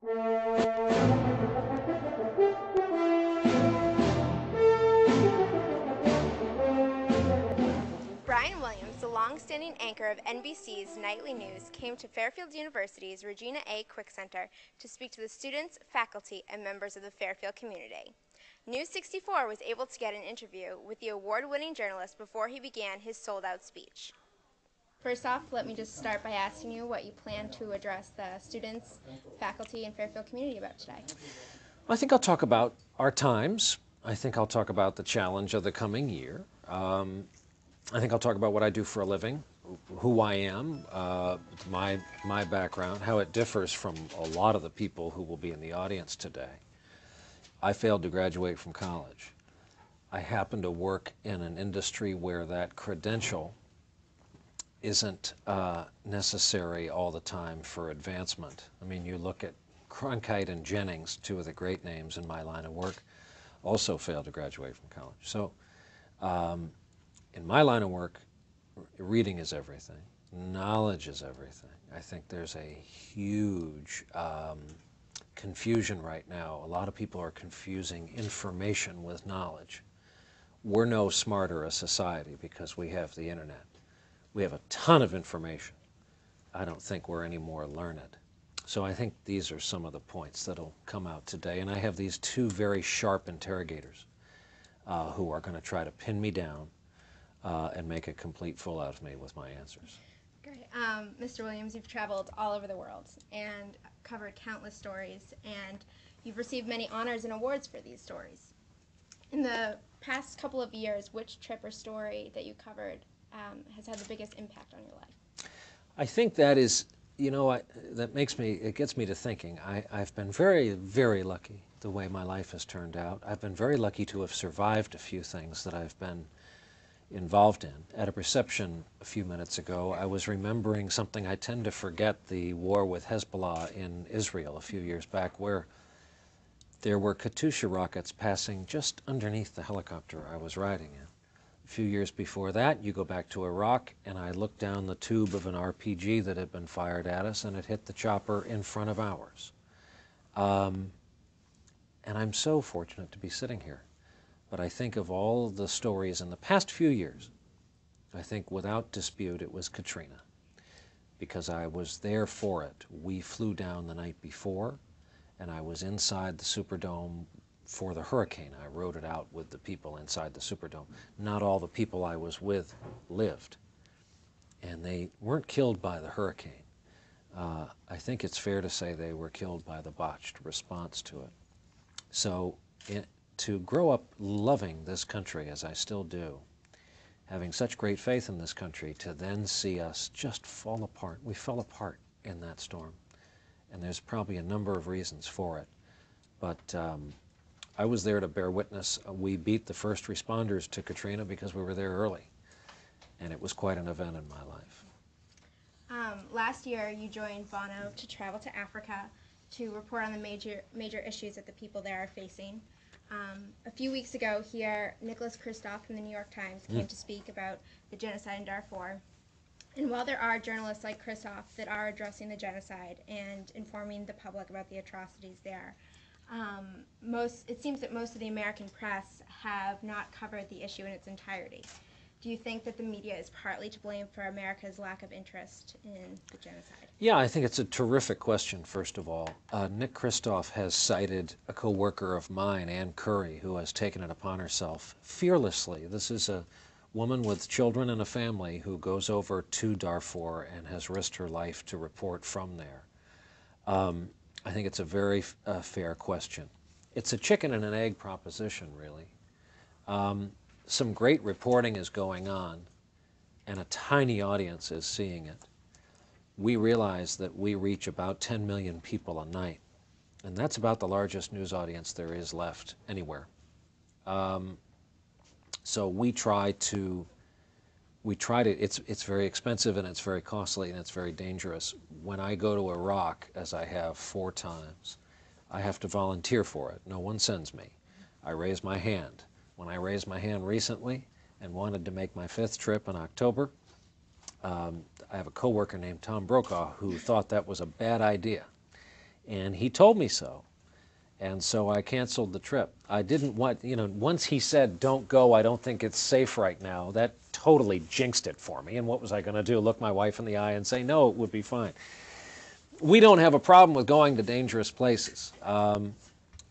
Brian Williams, the long-standing anchor of NBC's Nightly News, came to Fairfield University's Regina A. Quick Center to speak to the students, faculty, and members of the Fairfield community. News 64 was able to get an interview with the award-winning journalist before he began his sold-out speech. First off, let me just start by asking you what you plan to address the students, faculty, and Fairfield community about today. I think I'll talk about our times. I think I'll talk about the challenge of the coming year. I think I'll talk about what I do for a living, who I am, my background, how it differs from a lot of the people who will be in the audience today. I failed to graduate from college. I happen to work in an industry where that credential isn't necessary all the time for advancement. I mean, you look at Cronkite and Jennings, two of the great names in my line of work, also failed to graduate from college. So in my line of work, reading is everything. Knowledge is everything. I think there's a huge confusion right now. A lot of people are confusing information with knowledge. We're no smarter a society because we have the internet. We have a ton of information. I don't think we're any more learned. So I think these are some of the points that'll come out today. And I have these two very sharp interrogators who are going to try to pin me down and make a complete fool out of me with my answers. Great. Mr. Williams, you've traveled all over the world and covered countless stories, and you've received many honors and awards for these stories. In the past couple of years, which trip or story that you covered has had the biggest impact on your life? I think that is, you know, it gets me to thinking. I've been very, very lucky the way my life has turned out. I've been very lucky to have survived a few things that I've been involved in. At a reception a few minutes ago, I was remembering something I tend to forget, the war with Hezbollah in Israel a few years back, where there were Katyusha rockets passing just underneath the helicopter I was riding in. A few years before that, you go back to Iraq, and I looked down the tube of an RPG that had been fired at us, and it hit the chopper in front of ours. And I'm so fortunate to be sitting here. But I think of all the stories in the past few years, I think without dispute it was Katrina, because I was there for it. We flew down the night before, and I was inside the Superdome for the hurricane. I rode it out with the people inside the Superdome. Not all the people I was with lived, and they weren't killed by the hurricane. I think it's fair to say they were killed by the botched response to it. So to grow up loving this country, as I still do, having such great faith in this country, to then see us just fall apart. We fell apart in that storm, and there's probably a number of reasons for it. But I was there to bear witness. We beat the first responders to Katrina because we were there early, and it was quite an event in my life. Last year, you joined Bono to travel to Africa to report on the major issues that the people there are facing. A few weeks ago here, Nicholas Kristof from the New York Times came to speak about the genocide in Darfur. And while there are journalists like Kristof that are addressing the genocide and informing the public about the atrocities there, it seems that most of the American press have not covered the issue in its entirety. Do you think that the media is partly to blame for America's lack of interest in the genocide? Yeah, I think it's a terrific question, first of all. Nick Kristof has cited a co-worker of mine, Ann Curry, who has taken it upon herself fearlessly. This is a woman with children and a family who goes over to Darfur and has risked her life to report from there. I think it's a very fair question. It's a chicken and an egg proposition, really. Some great reporting is going on, and a tiny audience is seeing it. We realize that we reach about 10 million people a night, and that's about the largest news audience there is left anywhere. So we try to, it's very expensive and it's very costly and it's very dangerous. When I go to Iraq, as I have 4 times, I have to volunteer for it. No one sends me. I raise my hand. When I raised my hand recently and wanted to make my 5th trip in October, I have a coworker named Tom Brokaw who thought that was a bad idea. And he told me so. And so I canceled the trip. I didn't want, once he said, don't go, I don't think it's safe right now, that totally jinxed it for me. And what was I going to do? Look my wife in the eye and say, no, it would be fine. We don't have a problem with going to dangerous places. A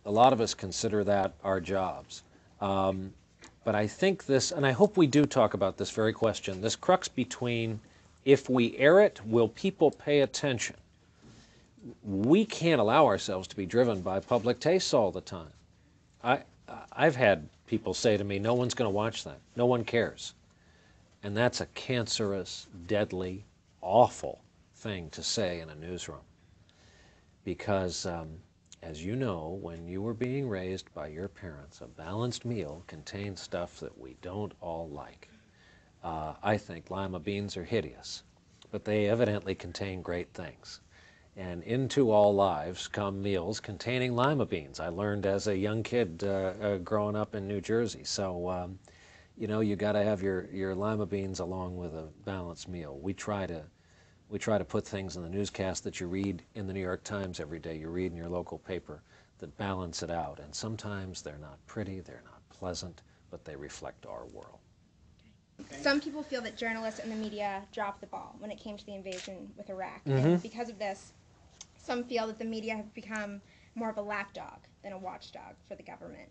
lot of us consider that our jobs. But I think this, and I hope we do talk about this very question, this crux between if we air it, will people pay attention? We can't allow ourselves to be driven by public tastes all the time. I've had people say to me, no one's going to watch that. No one cares. And that's a cancerous, deadly, awful thing to say in a newsroom. Because, as you know, when you were being raised by your parents, a balanced meal contains stuff that we don't all like. I think lima beans are hideous, but they evidently contain great things. And into all lives come meals containing lima beans. I learned as a young kid growing up in New Jersey. So, you got to have your lima beans along with a balanced meal. We try to put things in the newscast that you read in the New York Times every day, you read in your local paper, that balance it out. And sometimes they're not pretty, they're not pleasant, but they reflect our world. Some people feel that journalists and the media dropped the ball when it came to the invasion with Iraq. Mm-hmm. And because of this, some feel that the media have become more of a lapdog than a watchdog for the government.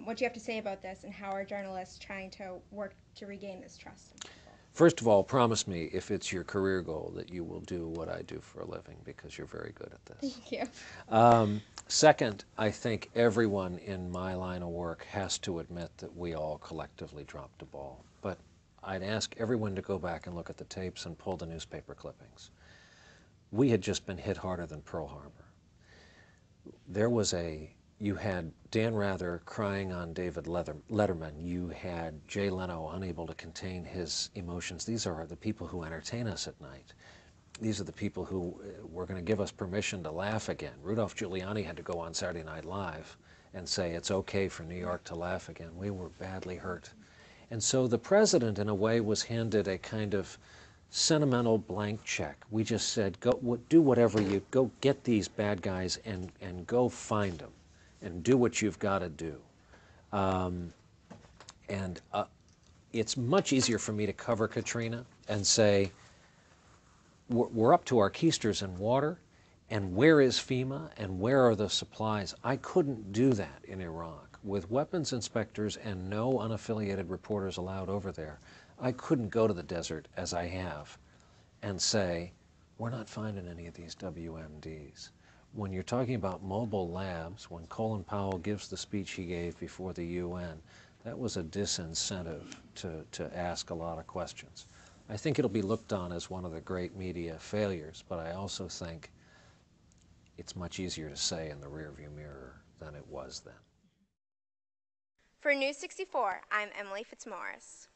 What do you have to say about this, and how are journalists trying to work to regain this trust? First of all, promise me, if it's your career goal, that you will do what I do for a living, because you're very good at this. Thank you. Second, I think everyone in my line of work has to admit that we all collectively dropped the ball. But I'd ask everyone to go back and look at the tapes and pull the newspaper clippings. We had just been hit harder than Pearl Harbor. You had Dan Rather crying on David Letterman. You had Jay Leno unable to contain his emotions. These are the people who entertain us at night. These are the people who were going to give us permission to laugh again. Rudolph Giuliani had to go on Saturday Night Live and say it's okay for New York to laugh again. We were badly hurt. And so the president, in a way, was handed a kind of sentimental blank check. We just said, go do whatever go get these bad guys and go find them and do what you've got to do. It's much easier for me to cover Katrina and say, we're up to our keisters in water, and where is FEMA, and where are the supplies? I couldn't do that in Iraq. With weapons inspectors and no unaffiliated reporters allowed over there, I couldn't go to the desert, as I have, and say, we're not finding any of these WMDs. When you're talking about mobile labs, when Colin Powell gives the speech he gave before the UN, that was a disincentive to ask a lot of questions. I think it'll be looked on as one of the great media failures, but I also think it's much easier to say in the rearview mirror than it was then. For News 64, I'm Emily Fitzmaurice.